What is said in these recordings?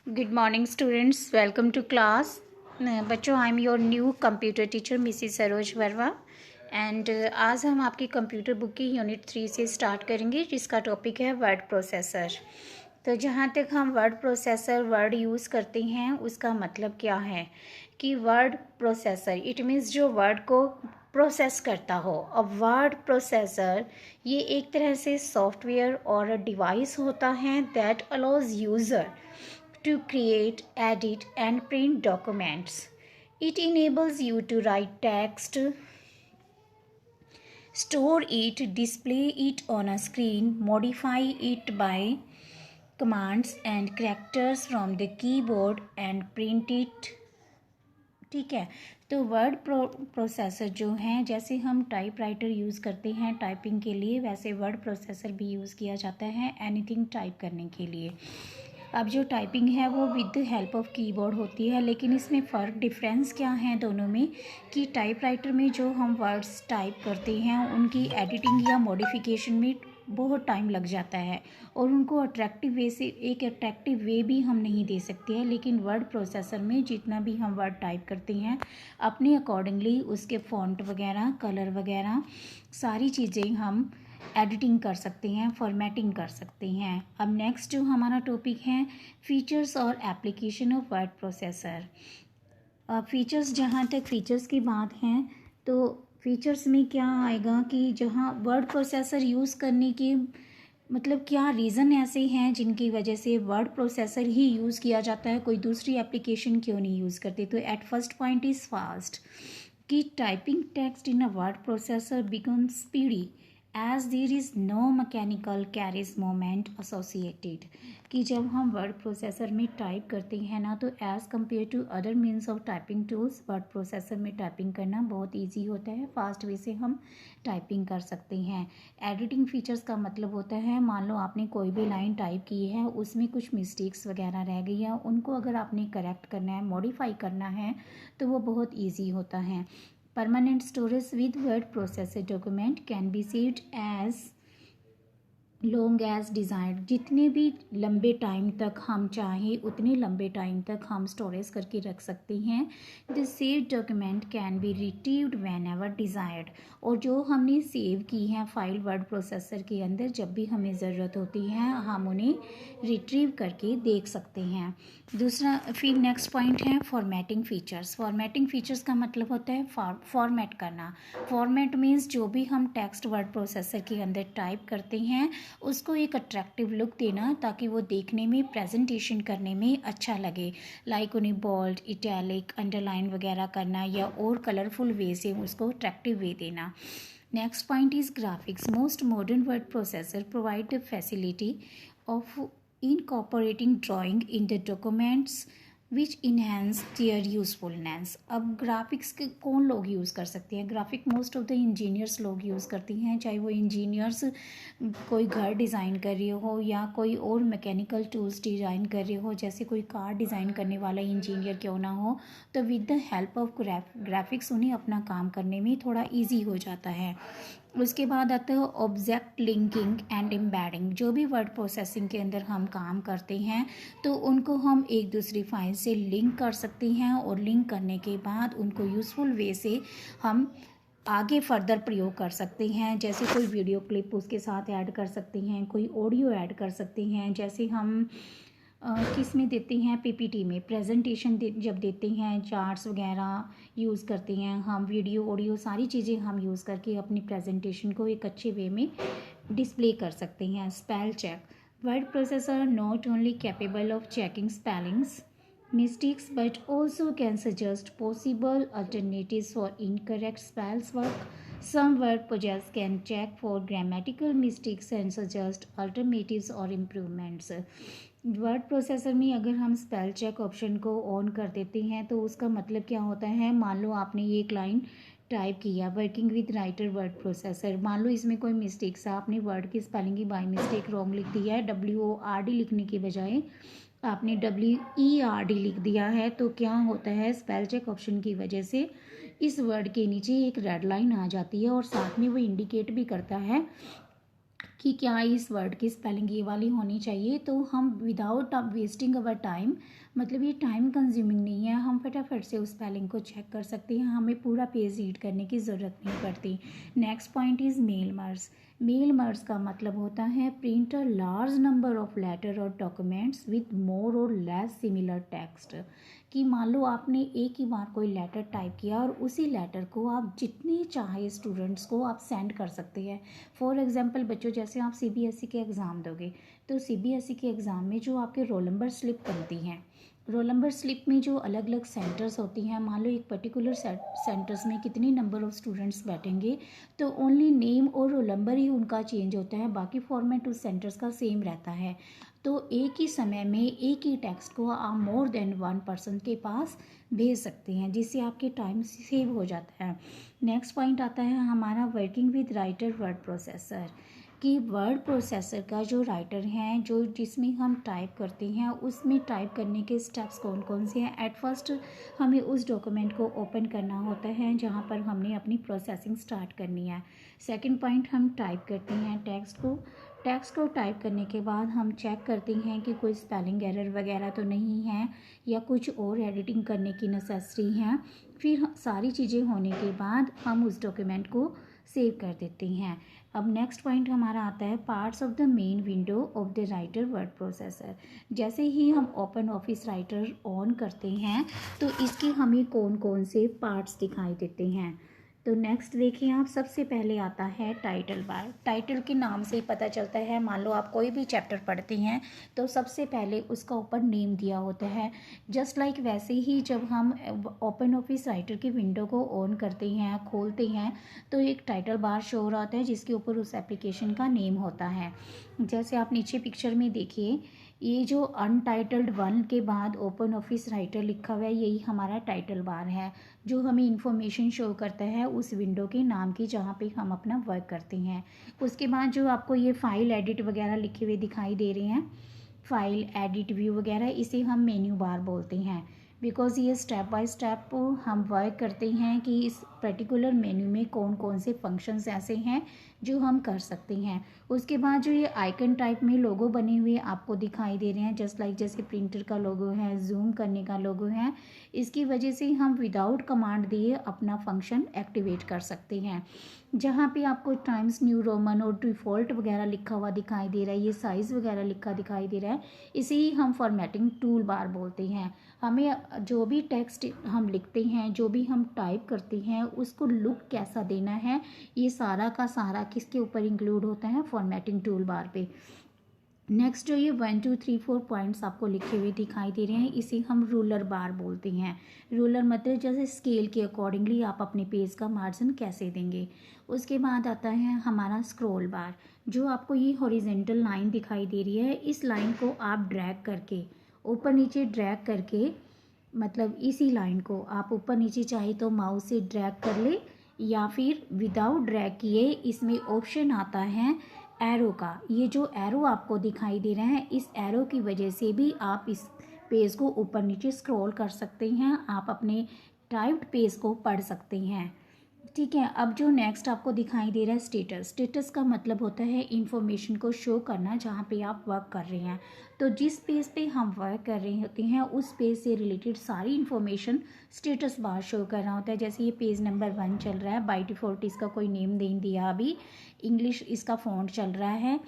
Good morning, students. Welcome to class. बच्चों, I am your new computer teacher Mrs Saroj Verma and आज हम आपकी computer book की unit 3 से स्टार्ट करेंगे, जिसका टॉपिक है वर्ड प्रोसेसर। तो जहाँ तक हम वर्ड प्रोसेसर वर्ड यूज़ करते हैं उसका मतलब क्या है कि वर्ड प्रोसेसर इट मीन्स जो वर्ड को प्रोसेस करता हो। अब वर्ड प्रोसेसर ये एक तरह से सॉफ्टवेयर और डिवाइस होता है that allows user to create, edit, and print documents. It enables you to write text, store it, display it on a screen, modify it by commands and characters from the keyboard and print it. ठीक है, तो word processor जो है, जैसे हम typewriter use करते हैं typing के लिए, वैसे वर्ड प्रोसेसर भी यूज़ किया जाता है एनीथिंग टाइप करने के लिए। अब जो टाइपिंग है वो with the help of keyboard होती है, लेकिन इसमें फ़र्क डिफरेंस क्या है दोनों में कि टाइपराइटर में जो हम वर्ड्स टाइप करते हैं उनकी एडिटिंग या मॉडिफिकेशन में बहुत टाइम लग जाता है और उनको अट्रैक्टिव वे से एक अट्रैक्टिव वे भी हम नहीं दे सकते हैं। लेकिन वर्ड प्रोसेसर में जितना भी हम वर्ड टाइप करते हैं अपने अकॉर्डिंगली उसके फॉन्ट वगैरह, कलर वगैरह सारी चीज़ें हम एडिटिंग कर सकते हैं, फॉर्मेटिंग कर सकते हैं। अब नेक्स्ट जो हमारा टॉपिक है फीचर्स और application of word processor. Features, जहाँ तक फीचर्स की बात है तो फीचर्स में क्या आएगा कि जहाँ वर्ड प्रोसेसर यूज़ करने के मतलब क्या रीज़न ऐसे हैं जिनकी वजह से वर्ड प्रोसेसर ही यूज़ किया जाता है, कोई दूसरी एप्लीकेशन क्यों नहीं यूज़ करते। तो at first point is fast, कि typing text in a word processor becomes speedy as there is no mechanical carriage moment associated. कि जब हम वर्ड प्रोसेसर में टाइप करते हैं ना, तो as compare to other means of typing tools word processor में टाइपिंग करना बहुत ईजी होता है, फास्ट वे से हम टाइपिंग कर सकते हैं। एडिटिंग फीचर्स का मतलब होता है, मान लो आपने कोई भी लाइन टाइप की है, उसमें कुछ मिस्टेक्स वगैरह रह गई हैं, उनको अगर आपने करेक्ट करना है, मॉडिफाई करना है, तो वो बहुत ईजी होता है। Permanent storage with word processor document can be saved as long as desired. जितने भी लंबे टाइम तक हम चाहें उतने लंबे टाइम तक हम स्टोरेज करके रख सकते हैं। The save document can be retrieved when ever desired. और जो हमने सेव की हैं फाइल वर्ड प्रोसेसर के अंदर, जब भी हमें ज़रूरत होती है हम उन्हें रिट्रीव करके देख सकते हैं। दूसरा फिर नेक्स्ट पॉइंट है फॉर्मेटिंग फ़ीचर्स। फॉर्मेटिंग फ़ीचर्स का मतलब होता है फॉर्मेट करना। फॉर्मेट मीन्स जो भी हम टेक्स्ट वर्ड प्रोसेसर के अंदर टाइप करते हैं उसको एक अट्रैक्टिव लुक देना, ताकि वो देखने में, प्रेजेंटेशन करने में अच्छा लगे। लाइक उन्हें बोल्ड, इटैलिक, अंडरलाइन वगैरह करना या और कलरफुल वे से उसको अट्रैक्टिव वे देना। Next point is graphics. Most modern word processor provide the facility of incorporating drawing in the documents which enhance their usefulness. अब ग्राफिक्स के कौन लोग यूज़ कर सकते हैं? Graphic most of the engineers लोग यूज़ करती हैं, चाहे वो इंजीनियर्स कोई घर डिज़ाइन कर रहे हो या कोई और मैकेनिकल टूल्स डिज़ाइन कर रहे हो, जैसे कोई कार डिज़ाइन करने वाला इंजीनियर क्यों ना हो, तो with the help of graphics उन्हें अपना काम करने में थोड़ा ईजी हो जाता है। उसके बाद आता है ऑब्जेक्ट लिंकिंग एंड एम्बेडिंग। जो भी वर्ड प्रोसेसिंग के अंदर हम काम करते हैं तो उनको हम एक दूसरी फाइल से लिंक कर सकते हैं और लिंक करने के बाद उनको यूज़फुल वे से हम आगे फर्दर प्रयोग कर सकते हैं। जैसे कोई वीडियो क्लिप उसके साथ ऐड कर सकते हैं, कोई ऑडियो ऐड कर सकते हैं। जैसे हम किस में देते हैं, पीपीटी में प्रेजेंटेशन जब देते हैं, चार्ट्स वगैरह यूज़ करते हैं हम, वीडियो ऑडियो सारी चीज़ें हम यूज़ करके अपनी प्रेजेंटेशन को एक अच्छे वे में डिस्प्ले कर सकते हैं। Spell check. Word processor not only capable of checking spellings mistakes but also can suggest possible alternatives for incorrect spells work. Some word processors can check for grammatical mistakes and suggest alternatives or improvements. Word processor में अगर हम spell check option को on कर देते हैं तो उसका मतलब क्या होता है, मान लो आपने ये एक लाइन टाइप किया working with writer word processor, मान लो इसमें कोई मिस्टेक सा आपने वर्ड की स्पेलिंग की बाई मिस्टेक रॉन्ग लिख दी है, WORD लिखने की बजाय आपने WERD लिख दिया है, तो क्या होता है स्पेल चेक ऑप्शन की वजह से इस वर्ड के नीचे एक रेड लाइन आ जाती है और साथ में वो इंडिकेट भी करता है कि क्या इस वर्ड की स्पेलिंग ये वाली होनी चाहिए, तो हम विदाउट वेस्टिंग अवर टाइम, मतलब ये टाइम कंज्यूमिंग नहीं है, हम फटाफट से उस स्पेलिंग को चेक कर सकते हैं, हमें पूरा पेज रीड करने की ज़रूरत नहीं पड़ती। Next point is mail merge. Mail merge का मतलब होता है print a large number of letter और डॉक्यूमेंट्स विद मोर और लेस सिमिलर टेक्स्ट। कि मान लो आपने एक ही बार कोई लेटर टाइप किया और उसी लेटर को आप जितने चाहे स्टूडेंट्स को आप सेंड कर सकते हैं। फॉर एग्जांपल बच्चों, जैसे आप सीबीएसई के एग्ज़ाम दोगे, तो सीबीएसई के एग्ज़ाम में जो आपके रोल नंबर स्लिप बनती हैं, रोल नंबर स्लिप में जो अलग अलग सेंटर्स होती हैं, मान लो एक पर्टिकुलर सेंटर्स में कितनी नंबर ऑफ़ स्टूडेंट्स बैठेंगे, तो ओनली नेम और रोल नंबर ही उनका चेंज होता है, बाकी फॉर्मेट उस सेंटर्स का सेम रहता है। तो एक ही समय में एक ही टेक्स्ट को आप मोर देन वन पर्सन के पास भेज सकते हैं, जिससे आपके टाइम सेव हो जाता है। नेक्स्ट पॉइंट आता है हमारा working with writer word processor. कि वर्ड प्रोसेसर का जो राइटर हैं, जो जिसमें हम टाइप करते हैं, उसमें टाइप करने के स्टेप्स कौन कौन से हैं। एट फर्स्ट हमें उस डॉक्यूमेंट को ओपन करना होता है जहाँ पर हमने अपनी प्रोसेसिंग स्टार्ट करनी है। सेकंड पॉइंट, हम टाइप करते हैं टेक्स्ट को टाइप करने के बाद हम चेक करते हैं कि कोई स्पेलिंग एरर वगैरह तो नहीं है या कुछ और एडिटिंग करने की नेसेसरी है। फिर सारी चीज़ें होने के बाद हम उस डॉक्यूमेंट को सेव कर देते हैं। अब नेक्स्ट पॉइंट हमारा आता है parts of the main window of the writer word processor. जैसे ही हम ओपन ऑफिस राइटर ऑन करते हैं तो इसके हमें कौन कौन से पार्ट्स दिखाई देते हैं। तो नेक्स्ट देखिए आप, सबसे पहले आता है टाइटल बार। टाइटल के नाम से ही पता चलता है, मान लो आप कोई भी चैप्टर पढ़ते हैं तो सबसे पहले उसका ऊपर नेम दिया होता है। जस्ट लाइक वैसे ही जब हम ओपन ऑफिस राइटर की विंडो को ऑन करते हैं, खोलते हैं, तो एक टाइटल बार शो हो रहा होता है जिसके ऊपर उस एप्लीकेशन का नेम होता है। जैसे आप नीचे पिक्चर में देखिए, ये जो अनटाइटल्ड वन के बाद ओपन ऑफिस राइटर लिखा हुआ है, यही हमारा टाइटल बार है, जो हमें इंफॉर्मेशन शो करता है उस विंडो के नाम की जहाँ पे हम अपना वर्क करते हैं। उसके बाद जो आपको ये फाइल एडिट वगैरह लिखे हुए दिखाई दे रहे हैं, फाइल एडिट व्यू वगैरह, इसे हम मेन्यू बार बोलते हैं। बिकॉज़ ये स्टेप बाय स्टेप हम वर्क करते हैं कि इस पर्टिकुलर मेन्यू में कौन कौन से फंक्शंस ऐसे हैं जो हम कर सकते हैं। उसके बाद जो ये आइकन टाइप में लोगो बने हुए आपको दिखाई दे रहे हैं, जस्ट लाइक जैसे प्रिंटर का लोगो है, जूम करने का लोगो है, इसकी वजह से हम विदाउट कमांड दिए अपना फंक्शन एक्टिवेट कर सकते हैं। जहाँ पे आपको टाइम्स न्यू रोमन और डिफ़ॉल्ट वगैरह लिखा हुआ दिखाई दे रहा है, ये साइज़ वगैरह लिखा दिखाई दे रहा है, इसे ही हम फॉर्मेटिंग टूल बार बोलते हैं। हमें जो भी टेक्स्ट हम लिखते हैं, जो भी हम टाइप करते हैं, उसको लुक कैसा देना है, ये सारा का सारा किसके ऊपर इंक्लूड होता है, फॉर्मेटिंग टूल बार पे। नेक्स्ट जो ये 1 2 3 4 पॉइंट्स आपको लिखे हुए दिखाई दे रहे हैं, इसे हम रूलर बार बोलते हैं। रूलर मतलब जैसे स्केल के अकॉर्डिंगली आप अपने पेज का मार्जिन कैसे देंगे। उसके बाद आता है हमारा स्क्रॉल बार, जो आपको ये हॉरिजेंटल लाइन दिखाई दे रही है, इस लाइन को आप ड्रैग करके ऊपर नीचे ड्रैग करके, मतलब इसी लाइन को आप ऊपर नीचे चाहे तो माउस से ड्रैग कर ले, या फिर विदाउट ड्रैग किए इसमें ऑप्शन आता है एरो का। ये जो एरो आपको दिखाई दे रहा है, इस एरो की वजह से भी आप इस पेज को ऊपर नीचे स्क्रॉल कर सकते हैं, आप अपने टाइप्ड पेज को पढ़ सकते हैं। ठीक है, अब जो नेक्स्ट आपको दिखाई दे रहा है स्टेटस। स्टेटस का मतलब होता है इंफॉर्मेशन को शो करना जहाँ पे आप वर्क कर रहे हैं। तो जिस पेज पे हम वर्क कर रहे होते हैं उस पेज से रिलेटेड सारी इन्फॉर्मेशन स्टेटस बार शो कर रहा होता है। जैसे ये पेज नंबर 1 चल रहा है, बाय डिफ़ॉल्ट इसका कोई नेम नहीं दिया, अभी इंग्लिश इसका फ़ॉन्ट चल रहा है।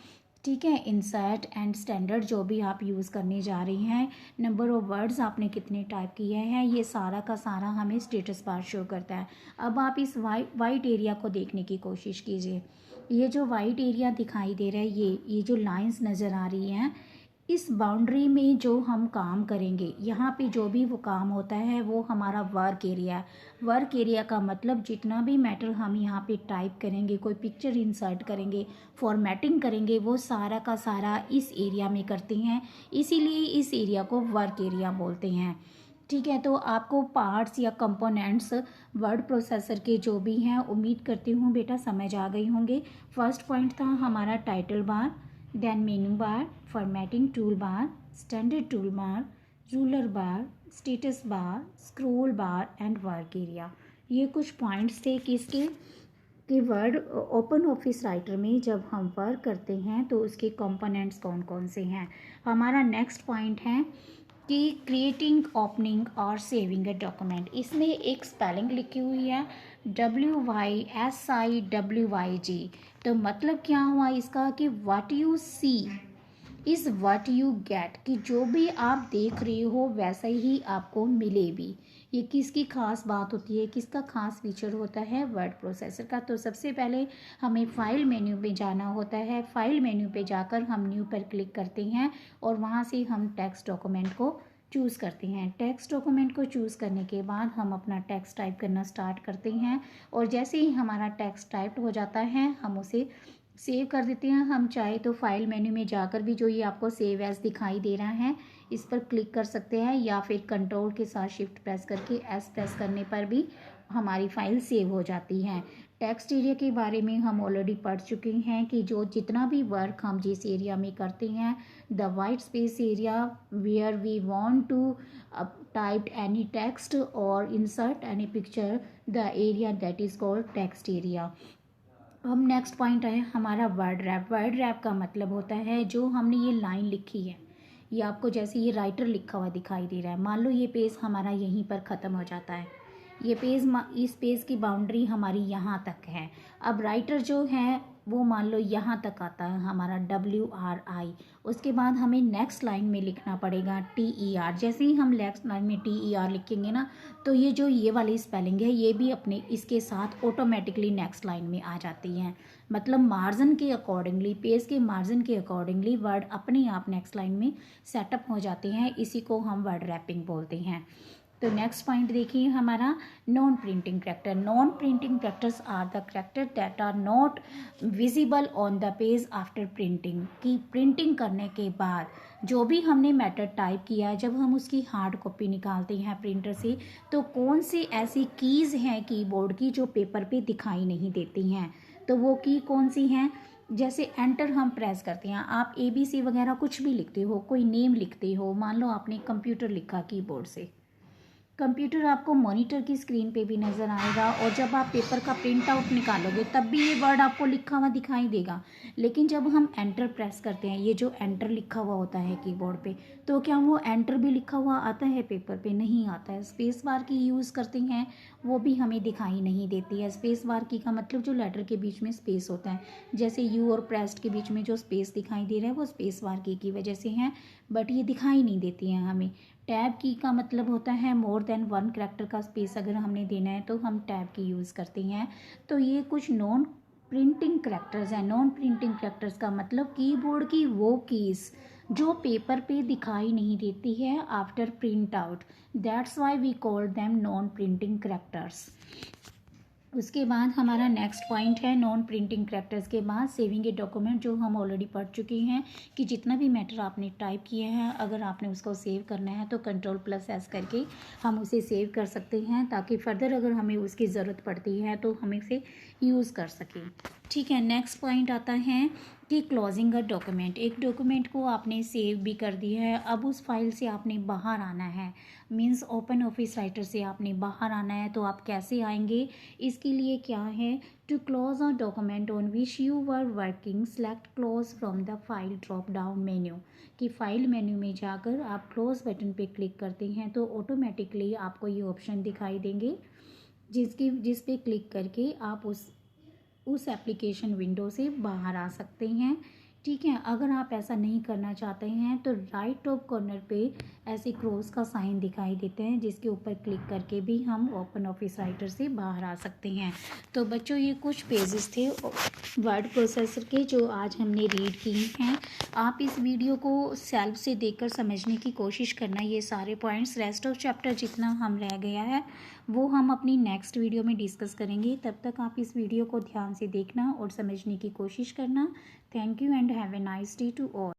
ठीक है, इंसर्ट एंड स्टैंडर्ड जो भी आप यूज़ करने जा रही हैं, नंबर ऑफ़ वर्ड्स आपने कितने टाइप किए हैं, ये सारा का सारा हमें स्टेटस बार शो करता है। अब आप इस वाइट एरिया को देखने की कोशिश कीजिए। ये जो वाइट एरिया दिखाई दे रहा है, ये जो लाइंस नज़र आ रही हैं, इस बाउंड्री में जो हम काम करेंगे, यहाँ पे जो भी वो काम होता है वो हमारा वर्क एरिया है। वर्क एरिया का मतलब जितना भी मैटर हम यहाँ पे टाइप करेंगे, कोई पिक्चर इंसर्ट करेंगे, फॉर्मेटिंग करेंगे, वो सारा का सारा इस एरिया में करते हैं, इसीलिए इस एरिया को वर्क एरिया बोलते हैं। ठीक है, तो आपको पार्ट्स या कंपोनेंट्स वर्ड प्रोसेसर के जो भी हैं, उम्मीद करती हूँ बेटा समझ आ गई होंगे। फर्स्ट पॉइंट था हमारा title bar, then menu bar, formatting tool bar, standard tool bar, ruler bar, status bar, scroll bar and work area. ये कुछ पॉइंट्स थे किसके, कि वर्ड ओपन ऑफिस राइटर में जब हम वर्क करते हैं तो उसके कंपोनेंट्स कौन कौन से हैं। हमारा नेक्स्ट पॉइंट है कि क्रिएटिंग, ओपनिंग और सेविंग ए डॉक्यूमेंट। इसमें एक स्पेलिंग लिखी हुई है WYSIWYG। तो मतलब क्या हुआ इसका कि what you see is what you get, कि जो भी आप देख रहे हो वैसा ही आपको मिले भी। ये किसकी खास बात होती है, किसका खास फीचर होता है, वर्ड प्रोसेसर का। तो सबसे पहले हमें फाइल मेन्यू पे जाना होता है। फाइल मेन्यू पे जाकर हम न्यू पर क्लिक करते हैं और वहाँ से हम टेक्स्ट डॉक्यूमेंट को चूज़ करते हैं। टेक्स्ट डॉक्यूमेंट को चूज़ करने के बाद हम अपना टेक्स्ट टाइप करना स्टार्ट करते हैं और जैसे ही हमारा टेक्स्ट टाइप हो जाता है हम उसे सेव कर देते हैं। हम चाहे तो फाइल मेन्यू में जाकर भी जो ये आपको सेव एज दिखाई दे रहा है इस पर क्लिक कर सकते हैं, या फिर कंट्रोल के साथ शिफ्ट प्रेस करके एस प्रेस करने पर भी हमारी फाइल सेव हो जाती है। टेक्स्ट एरिया के बारे में हम ऑलरेडी पढ़ चुके हैं कि जो जितना भी वर्क हम जिस एरिया में करते हैं, the white space area where we want to type any text और insert any picture, the area that is called text area. हम नेक्स्ट पॉइंट है हमारा वर्ड रैप। वर्ड रैप का मतलब होता है जो हमने ये लाइन लिखी है, ये आपको जैसे ये राइटर लिखा हुआ दिखाई दे रहा है। मान लो ये पेज हमारा यहीं पर ख़त्म हो जाता है, ये पेज इस पेज की बाउंड्री हमारी यहाँ तक है। अब राइटर जो है वो मान लो यहाँ तक आता है हमारा WRI। उसके बाद हमें नेक्स्ट लाइन में लिखना पड़ेगा TER। जैसे ही हम नेक्स्ट लाइन में TER लिखेंगे ना तो ये जो ये वाली स्पेलिंग है ये भी अपने इसके साथ ऑटोमेटिकली नेक्स्ट लाइन में आ जाती है। मतलब मार्जिन के अकॉर्डिंगली, पेज के मार्जिन के अकॉर्डिंगली वर्ड अपने आप नेक्स्ट लाइन में सेटअप हो जाते हैं। इसी को हम वर्ड रैपिंग बोलते हैं। तो नेक्स्ट पॉइंट देखिए हमारा non printing character. Non printing characters are the character that are not visible on the page after printing. की प्रिंटिंग करने के बाद जो भी हमने मैटर टाइप किया है, जब हम उसकी हार्ड कॉपी निकालते हैं प्रिंटर से, तो कौन सी ऐसी कीज़ हैं कीबोर्ड की जो पेपर पे दिखाई नहीं देती हैं। तो वो की कौन सी हैं, जैसे एंटर हम प्रेस करते हैं, आप ABC वगैरह कुछ भी लिखते हो, कोई नेम लिखते हो, मान लो आपने कंप्यूटर लिखा कीबोर्ड से, कंप्यूटर आपको मॉनिटर की स्क्रीन पे भी नज़र आएगा और जब आप पेपर का प्रिंट आउट निकालोगे तब भी ये वर्ड आपको लिखा हुआ दिखाई देगा। लेकिन जब हम एंटर प्रेस करते हैं, ये जो एंटर लिखा हुआ होता है कीबोर्ड पे, तो क्या वो एंटर भी लिखा हुआ आता है पेपर पे? नहीं आता है। स्पेस बार की यूज़ करते हैं वो भी हमें दिखाई नहीं देती है। स्पेस बार की का मतलब जो लेटर के बीच में स्पेस होता है, जैसे यू और प्रेस्ड के बीच में जो स्पेस दिखाई दे रहा है वो स्पेस बार की वजह से है, बट ये दिखाई नहीं देती है हमें। टैब की का मतलब होता है मोर देन वन कैरेक्टर का स्पेस अगर हमने देना है तो हम टैब की यूज़ करते हैं। तो ये कुछ नॉन प्रिंटिंग कैरेक्टर्स हैं। नॉन प्रिंटिंग कैरेक्टर्स का मतलब कीबोर्ड की वो कीज़ जो पेपर पे दिखाई नहीं देती है after print out, that's why we call them non printing characters. उसके बाद हमारा नेक्स्ट पॉइंट है नॉन प्रिंटिंग कैरेक्टर्स के बाद सेविंग ए डॉक्यूमेंट, जो हम ऑलरेडी पढ़ चुके हैं कि जितना भी मैटर आपने टाइप किए हैं अगर आपने उसको सेव करना है तो Ctrl+S करके हम उसे सेव कर सकते हैं, ताकि फर्दर अगर हमें उसकी ज़रूरत पड़ती है तो हम इसे यूज़ कर सकें। ठीक है, नेक्स्ट पॉइंट आता है कि क्लोजिंग अ डॉक्यूमेंट। एक डॉक्यूमेंट को आपने सेव भी कर दिया है, अब उस फाइल से आपने बाहर आना है, मीन्स ओपन ऑफिस राइटर से आपने बाहर आना है। तो आप कैसे आएंगे, इसके लिए क्या है, to close a document on which you were working select close from the file drop down menu. कि फाइल मेन्यू में जाकर आप क्लोज बटन पे क्लिक करते हैं तो ऑटोमेटिकली आपको ये ऑप्शन दिखाई देंगे जिस पे क्लिक करके आप उस एप्लीकेशन विंडो से बाहर आ सकते हैं। ठीक है, अगर आप ऐसा नहीं करना चाहते हैं तो राइट टॉप कॉर्नर पे ऐसे क्रॉस का साइन दिखाई देते हैं जिसके ऊपर क्लिक करके भी हम ओपन ऑफिस राइटर से बाहर आ सकते हैं। तो बच्चों ये कुछ पेजेस थे वर्ड प्रोसेसर के जो आज हमने रीड किए हैं। आप इस वीडियो को सेल्फ से देखकर समझने की कोशिश करना। ये सारे पॉइंट्स, रेस्ट ऑफ चैप्टर जितना हम रह गया है वो हम अपनी नेक्स्ट वीडियो में डिस्कस करेंगे। तब तक आप इस वीडियो को ध्यान से देखना और समझने की कोशिश करना। Thank you and have a nice day to all.